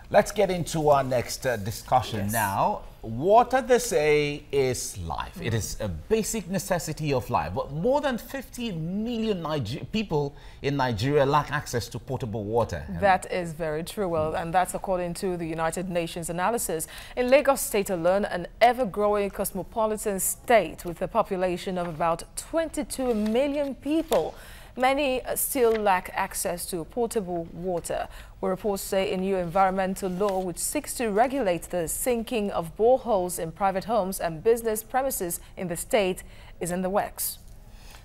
Let's get into our next discussion now. Water, they say, is life. It is a basic necessity of life. But more than 50 million people in Nigeria lack access to potable water. That is very true. Well, and that's according to the United Nations analysis. In Lagos State alone, an ever-growing cosmopolitan state with a population of about 22 million people, many still lack access to potable water. Well, reports say a new environmental law which seeks to regulate the sinking of boreholes in private homes and business premises in the state is in the works.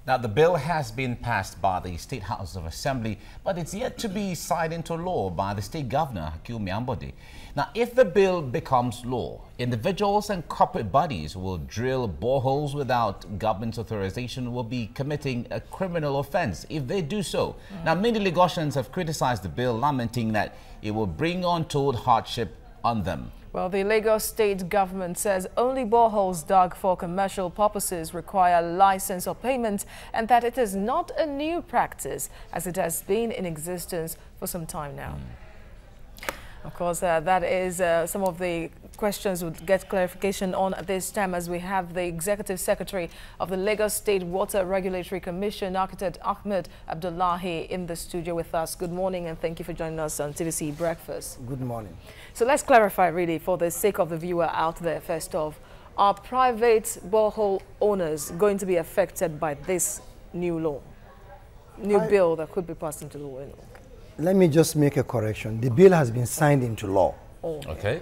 Now, the bill has been passed by the State House of Assembly, but it's yet to be signed into law by the State Governor, Hakeem Ambode. Now, if the bill becomes law, individuals and corporate bodies will drill boreholes without government authorization will be committing a criminal offense if they do so. Now, many Lagosians have criticized the bill, lamenting that it will bring untold hardship on them. Well, the Lagos state government says only boreholes dug for commercial purposes require license or payment, and that it is not a new practice as it has been in existence for some time now. Of course, that is some of the questions we'll get clarification on at this time as we have the Executive Secretary of the Lagos State Water Regulatory Commission, Architect Ahmed Abdullahi, in the studio with us. Good morning and thank you for joining us on TVC Breakfast. Good morning. So let's clarify really for the sake of the viewer out there first off, are private borehole owners going to be affected by this new law, bill that could be passed into law? Let me just make a correction. The bill has been signed into law. Oh. Okay.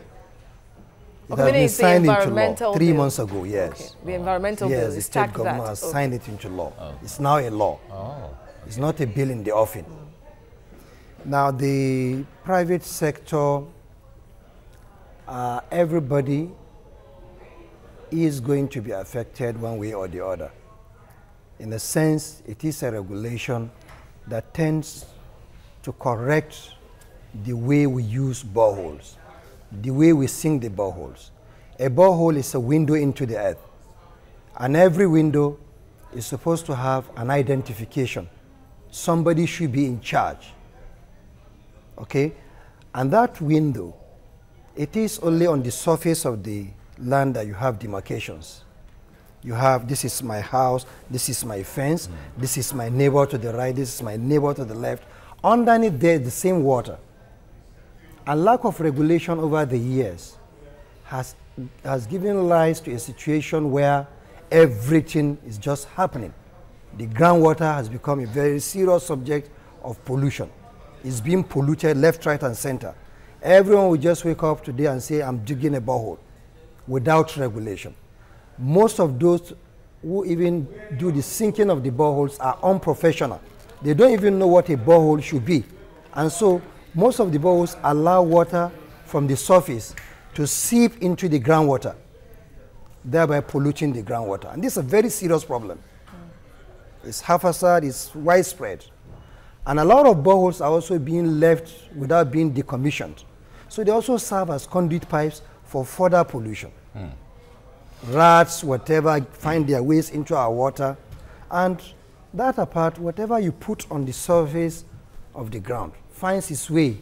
It has been signed into law 3 months ago, yes. Okay. The environmental bill, yes, the state government has signed it into law. Oh. It's now a law. Oh. It's not a bill in the offing. Now, the private sector, everybody is going to be affected one way or the other. In a sense, it is a regulation that tends to correct the way we use boreholes, the way we sink the boreholes. A borehole is a window into the earth, and every window is supposed to have an identification. Somebody should be in charge, okay? And that window, it is only on the surface of the land that you have demarcations. You have, this is my house, this is my fence, this is my neighbor to the right, this is my neighbor to the left. Underneath there is the same water. And lack of regulation over the years has given rise to a situation where everything is just happening. The groundwater has become a very serious subject of pollution. It's being polluted left, right, and center. Everyone will just wake up today and say, I'm digging a borehole without regulation. Most of those who even do the sinking of the boreholes are unprofessional. They don't even know what a borehole should be. And so most of the boreholes allow water from the surface to seep into the groundwater, thereby polluting the groundwater. And this is a very serious problem. It's haphazard, it's widespread. And a lot of boreholes are also being left without being decommissioned. So they also serve as conduit pipes for further pollution. Rats, whatever, find their ways into our water. And that apart, whatever you put on the surface of the ground finds its way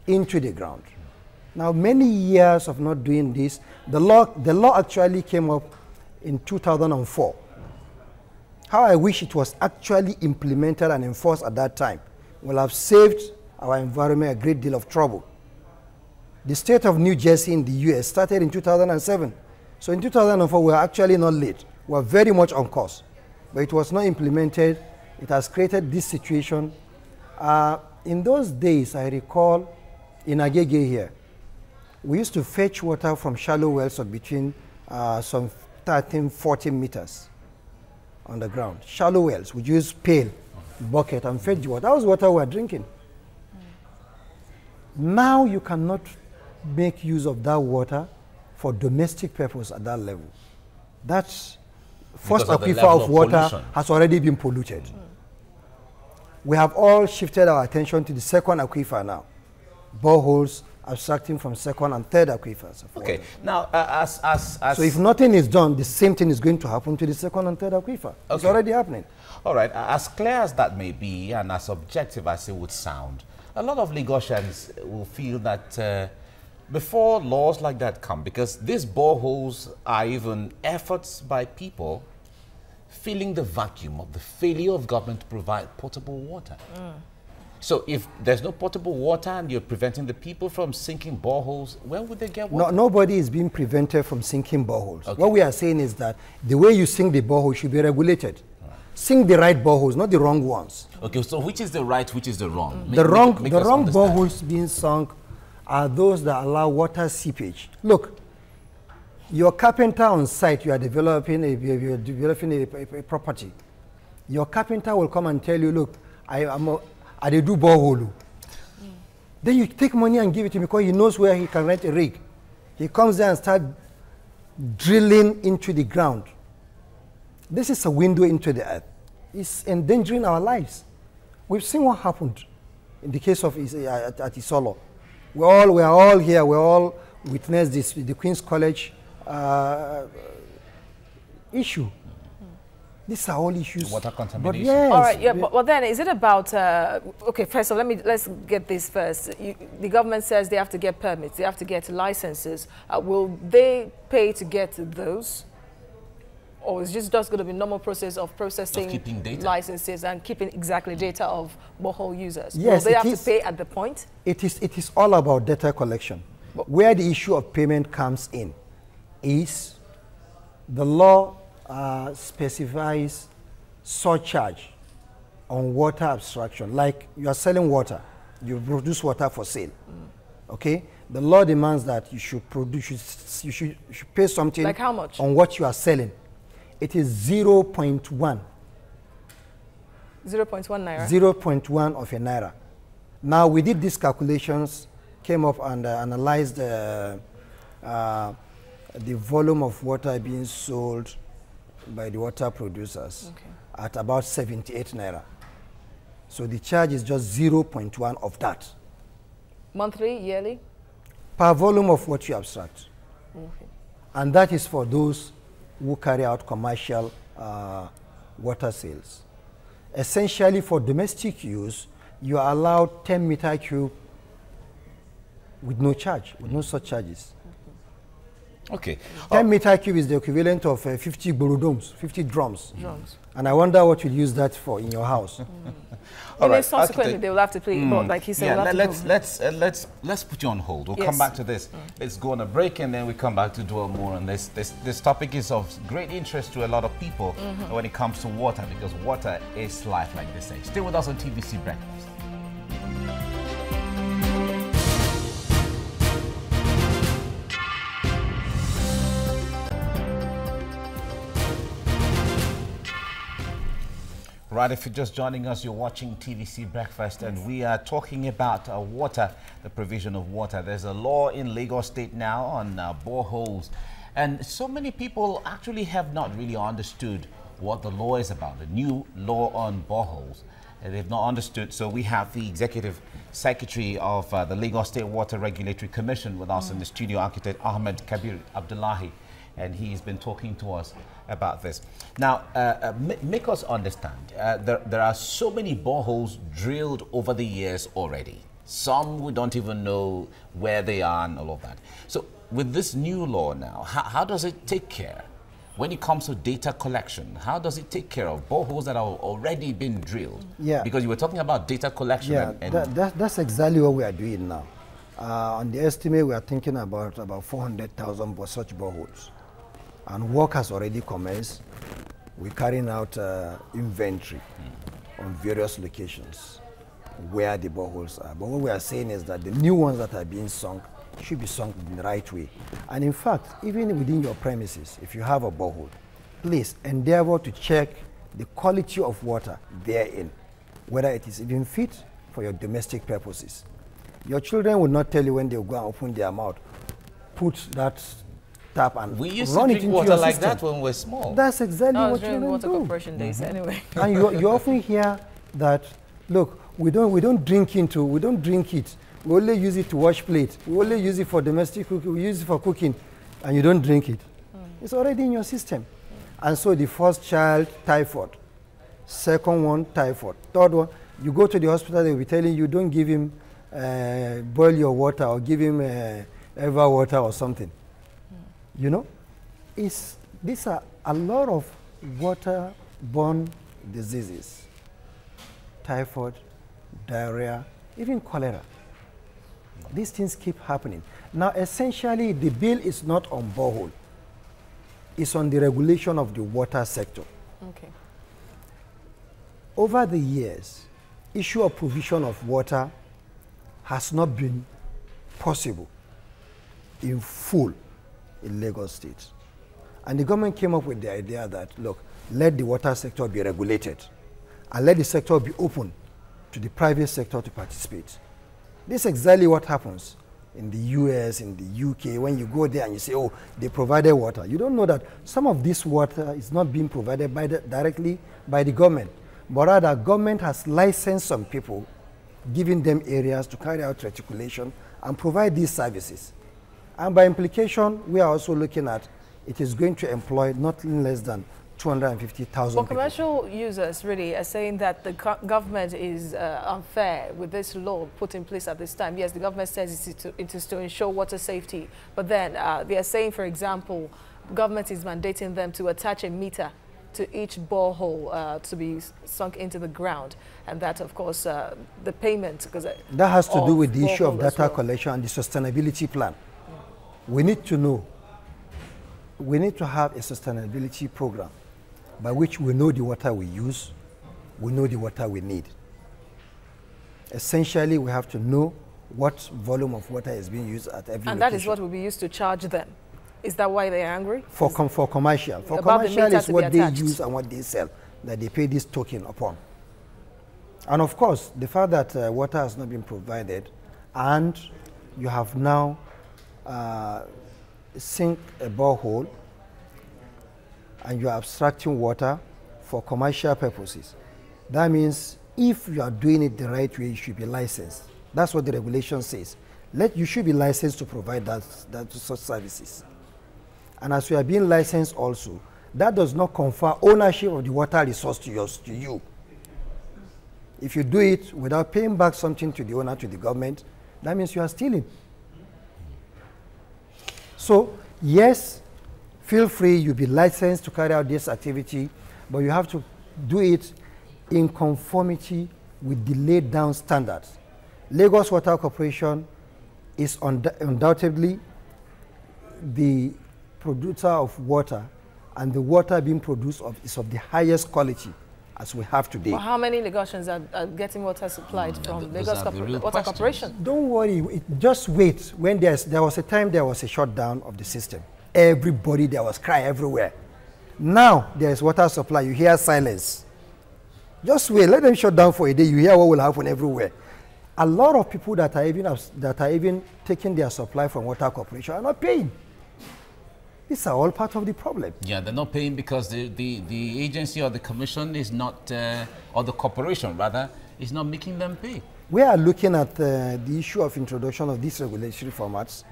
into the ground. Now, many years of not doing this, the law actually came up in 2004. How I wish it was actually implemented and enforced at that time will have saved our environment a great deal of trouble. The state of New Jersey in the US started in 2007. So in 2004, we were actually not late. We were very much on course. But it was not implemented. It has created this situation. In those days, I recall in Agege here, we used to fetch water from shallow wells of between some 13, 14 meters on the ground. Shallow wells, we use pail, bucket, and fetch water. That was water we were drinking. Now you cannot make use of that water for domestic purpose at that level. That's first aquifer of water has already been polluted. We have all shifted our attention to the second aquifer now. Boreholes abstracting from second and third aquifers. Okay. Now, so if nothing is done, the same thing is going to happen to the second and third aquifer. Okay. It's already happening. All right. As clear as that may be, and as objective as it would sound, a lot of Lagosians will feel that before laws like that come, because these boreholes are even efforts by people feeling the vacuum of the failure of government to provide potable water. So if there's no potable water and you're preventing the people from sinking boreholes, where would they get water? No, nobody is being prevented from sinking boreholes. Okay. What we are saying is that the way you sink the borehole should be regulated. Sink the right boreholes, not the wrong ones. Okay, so which is the right, which is the wrong? The wrong understand. boreholes being sunk are those that allow water seepage. Look, your carpenter on site, you are developing a property. Your carpenter will come and tell you, look, I do borehole. Then you take money and give it to him because he knows where he can rent a rig. He comes there and starts drilling into the ground. This is a window into the earth. It's endangering our lives. We've seen what happened in the case of at Isolo. We're all here. We all witnessed this, the Queen's College issue. These are all issues. Water contamination. But yes, all right, yeah, but then is it about, okay, first of all, let's get this first. The government says they have to get permits, they have to get licenses. Will they pay to get those? Or is it just going to be normal process of processing keeping data. licenses and keeping exactly data of borehole users? Yes, Will they have to pay at the point? It is all about data collection. But where the issue of payment comes in is the law specifies surcharge on water abstraction. Like you are selling water, you produce water for sale. Okay? The law demands that you should produce, you should pay something. Like how much? On what you are selling. It is 0.1. 0.1 naira? 0.1 of a naira. Now we did these calculations, came up and analyzed the volume of water being sold by the water producers at about 78 naira. So the charge is just 0.1 of that. Monthly, yearly? Per volume of what you abstract. Okay. And that is for those who carry out commercial water sales. Essentially for domestic use, you are allowed 10 meter cube with no charge, with no such charges. Okay. 10 meter cube is the equivalent of 50 borodomes, 50 drums. And I wonder what you'll use that for in your house. And then subsequently they will have to pay, like he said. Yeah, let's put you on hold. We'll come back to this. Let's go on a break and then we come back to dwell more on this. This topic is of great interest to a lot of people when it comes to water, because water is life, like they say. Stay with us on TVC Breakfast. Right, if you're just joining us, you're watching TVC Breakfast, and we are talking about water, the provision of water. There's a law in Lagos State now on boreholes, and so many people actually have not really understood what the law is about, the new law on boreholes. They've not understood, so we have the Executive Secretary of the Lagos State Water Regulatory Commission with us in the studio, Architect Ahmed Kabir Abdullahi, and he's been talking to us about this. Now, make us understand, there are so many boreholes drilled over the years already. Some we don't even know where they are and all of that. So with this new law now, how does it take care, when it comes to data collection, how does it take care of boreholes that are already been drilled? Yeah. Because you were talking about data collection. Yeah, that's exactly what we are doing now. On the estimate, we are thinking about 400,000 such boreholes. And work has already commenced. We're carrying out inventory on various locations where the boreholes are. But what we are saying is that the new ones that are being sunk should be sunk in the right way. And in fact, even within your premises, if you have a borehole, please endeavor to check the quality of water therein, whether it is even fit for your domestic purposes. Your children will not tell you when they go and open their mouth, put that tap and we used run to it drink into water your like system. that when we were small. That's exactly what during children water do. corporation days anyway. And you often hear that, look, we don't drink it. We only use it to wash plates. We only use it for domestic cooking. We use it for cooking, and you don't drink it. It's already in your system. And so the first child, typhoid. Second one, typhoid. Third one, you go to the hospital, they'll be telling you, don't give him boil your water or give him Ever water or something. You know, these are a lot of waterborne diseases. Typhoid, diarrhea, even cholera. These things keep happening. Now, essentially, the bill is not on borehole. It's on the regulation of the water sector. Okay. Over the years, issue of provision of water has not been possible in full in Lagos State. And the government came up with the idea that, look, let the water sector be regulated and let the sector be open to the private sector to participate. This is exactly what happens in the US, in the UK, when you go there and you say, oh, they provided water. You don't know that some of this water is not being provided directly by the government, but rather government has licensed some people, giving them areas to carry out reticulation and provide these services. And by implication, we are also looking at it is going to employ nothing less than 250,000 people. Well, commercial users really are saying that the government is unfair with this law put in place at this time. Yes, the government says it is to ensure water safety, but then they are saying, for example, government is mandating them to attach a meter to each borehole to be sunk into the ground, and that, of course, the payment, because that has to do with the issue of data collection and the sustainability plan. We need to know. We need to have a sustainability program by which we know the water we use, we know the water we need. Essentially, we have to know what volume of water is being used at every location. And that is what will be used to charge them. Is that why they're angry? For commercial. For commercial is what they use and what they sell, that they pay this token upon. And of course, the fact that water has not been provided and you have now sink a borehole and you are abstracting water for commercial purposes. That means if you are doing it the right way, you should be licensed. That's what the regulation says. You should be licensed to provide such services. And as you are being licensed also, that does not confer ownership of the water resource to you. If you do it without paying back something to the owner, to the government, that means you are stealing. So, yes, feel free, you'll be licensed to carry out this activity, but you have to do it in conformity with the laid down standards. Lagos Water Corporation is undoubtedly the producer of water, and the water being produced is of the highest quality as we have today. Well, how many Lagosians are getting water supplied from Lagos Water Corporation? Don't worry, just wait. When there was a time there was a shutdown of the system. Everybody, there was cry everywhere. Now there is water supply, you hear silence. Just wait, let them shut down for a day, you hear what will happen everywhere. A lot of people that are even taking their supply from Water Corporation are not paying. These are all part of the problem. Yeah, they're not paying because the agency or the commission is not, or the corporation rather, is not making them pay. We are looking at the issue of introduction of these regulatory formats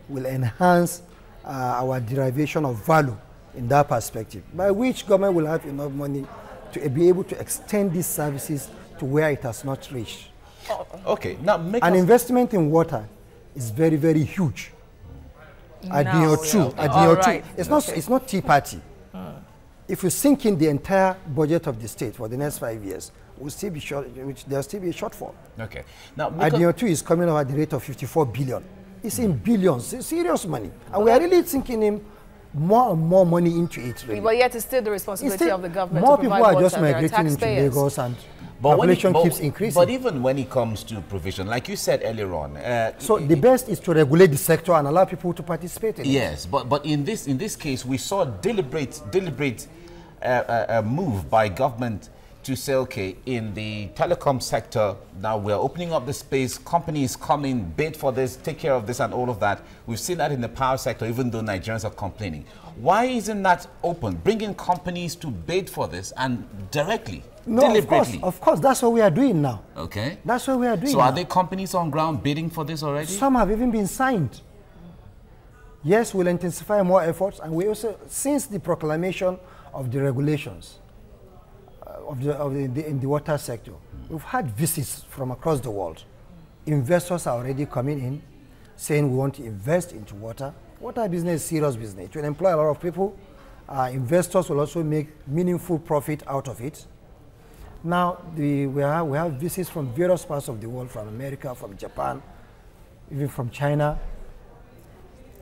will enhance our derivation of value in that perspective, by which government will have enough money to be able to extend these services to where it has not reached. Okay, now an investment in water is very, very huge. It's not tea party. If you sink in the entire budget of the state for the next 5 years, we'll still be short, there'll still be a shortfall. Okay. Now, IDO2 is coming out at the rate of 54 billion. It's in billions, it's serious money. And we are really sinking in more and more money into it. Really. But yet it's still the responsibility of the government more to people provide are just water. migrating into Lagos and population keeps increasing. But even when it comes to provision, like you said earlier on. So the best is to regulate the sector and allow people to participate in it. Yes, but in this case, we saw a deliberate move by government to say, okay, in the telecom sector, now we're opening up the space, companies come in, bid for this, take care of this and all of that. We've seen that in the power sector, even though Nigerians are complaining. Why isn't that open? Bringing companies to bid for this and directly, deliberately. Of course, that's what we are doing now. Okay. That's what we are doing So are there companies on ground bidding for this already? Some have even been signed. Yes, we'll intensify more efforts, and we also, since the proclamation of the regulations, in the water sector, we've had visits from across the world. Investors are already coming in, saying we want to invest into water. Water business is serious business. It will employ a lot of people. Investors will also make meaningful profit out of it. Now, we have visits from various parts of the world, from America, from Japan, even from China,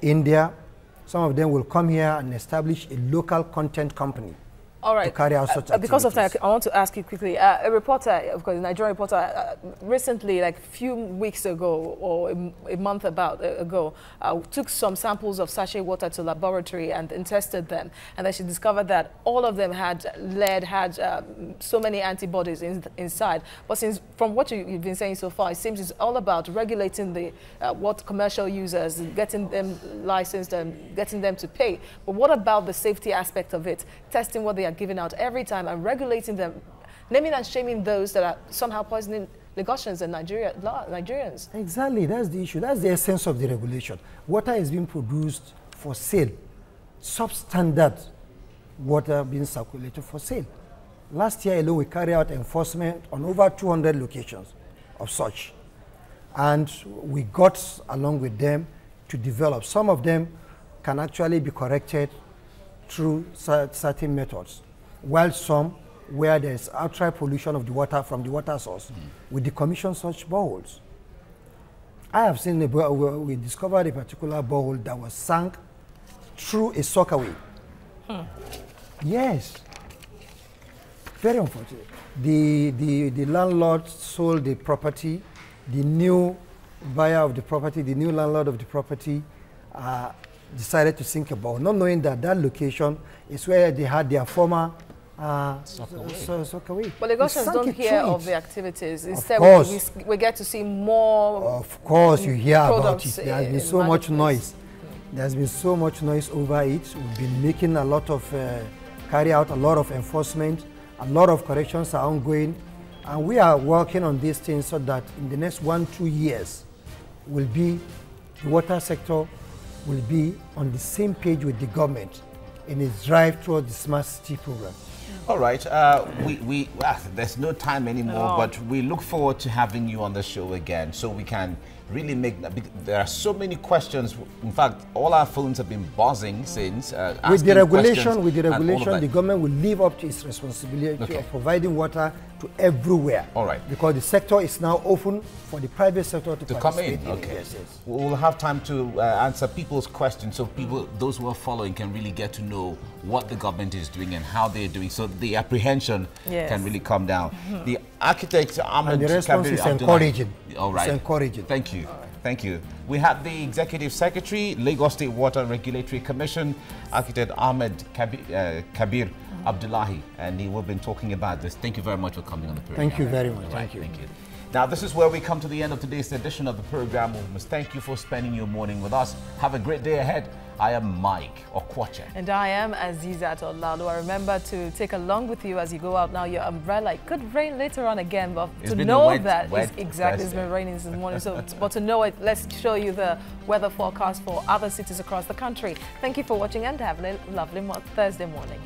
India. Some of them will come here and establish a local content company. All right. To carry out such because of time, activities. I want to ask you quickly. A reporter, of course, a Nigerian reporter, recently, like a few weeks ago or a month ago, took some samples of sachet water to laboratory and tested them. And then she discovered that all of them had lead, had so many antibodies inside. But from what you've been saying so far, it seems it's all about regulating the what commercial users, getting them licensed and getting them to pay. But what about the safety aspect of it? Testing what they are giving out every time and regulating them, naming and shaming those that are somehow poisoning Lagosians and Nigerians. Exactly, that's the issue. That's the essence of the regulation. Water is being produced for sale. Substandard water being circulated for sale. Last year alone, we carried out enforcement on over 200 locations of such. And we got along with them to develop. Some of them can actually be corrected through certain methods, while some, where there's outright pollution of the water from the water source, we decommission such boreholes. I have seen we discovered a particular borehole that was sunk through a sockaway. Yes. Very unfortunate. The landlord sold the property. The new buyer of the property, the new landlord of the property, decided to sink a borehole, not knowing that that location is where they had their former sockaway. But Lagosians don't hear of the activities. Instead, we get to see more. Of course, you hear about it. There has been so much noise. There's been so much noise over it. We've been making a lot of, carry out a lot of enforcement. A lot of corrections are ongoing. And we are working on these things so that in the next 1-2 years, the water sector will be on the same page with the government in its drive towards the smart city program. All right, there's no time anymore, but we look forward to having you on the show again so we can really there are so many questions. In fact, all our phones have been buzzing since. With the regulation, the government will live up to its responsibility of providing water to everywhere. All right. Because the sector is now open for the private sector to come in. Okay. Yes. We'll have time to answer people's questions so those who are following can really get to know what the government is doing and how they're doing, so the apprehension can really come down. The architect Ahmed, and the response is encouraging. All right. It's encouraging. Thank you. Thank you. We have the Executive Secretary, Lagos State Water Regulatory Commission, Architect Ahmed Kabir Abdullahi, and he will have been talking about this. Thank you very much for coming on the program. Thank you very much. Right, thank you. Now, this is where we come to the end of today's edition of the program. We must thank you for spending your morning with us. Have a great day ahead. I am Mike Okwache. And I am Azizat Olaluwa. Remember to take along with you as you go out now your umbrella. It could rain later on again, but to know that it's been raining this morning. So, but to know it, let's show you the weather forecast for other cities across the country. Thank you for watching and have a lovely Thursday morning.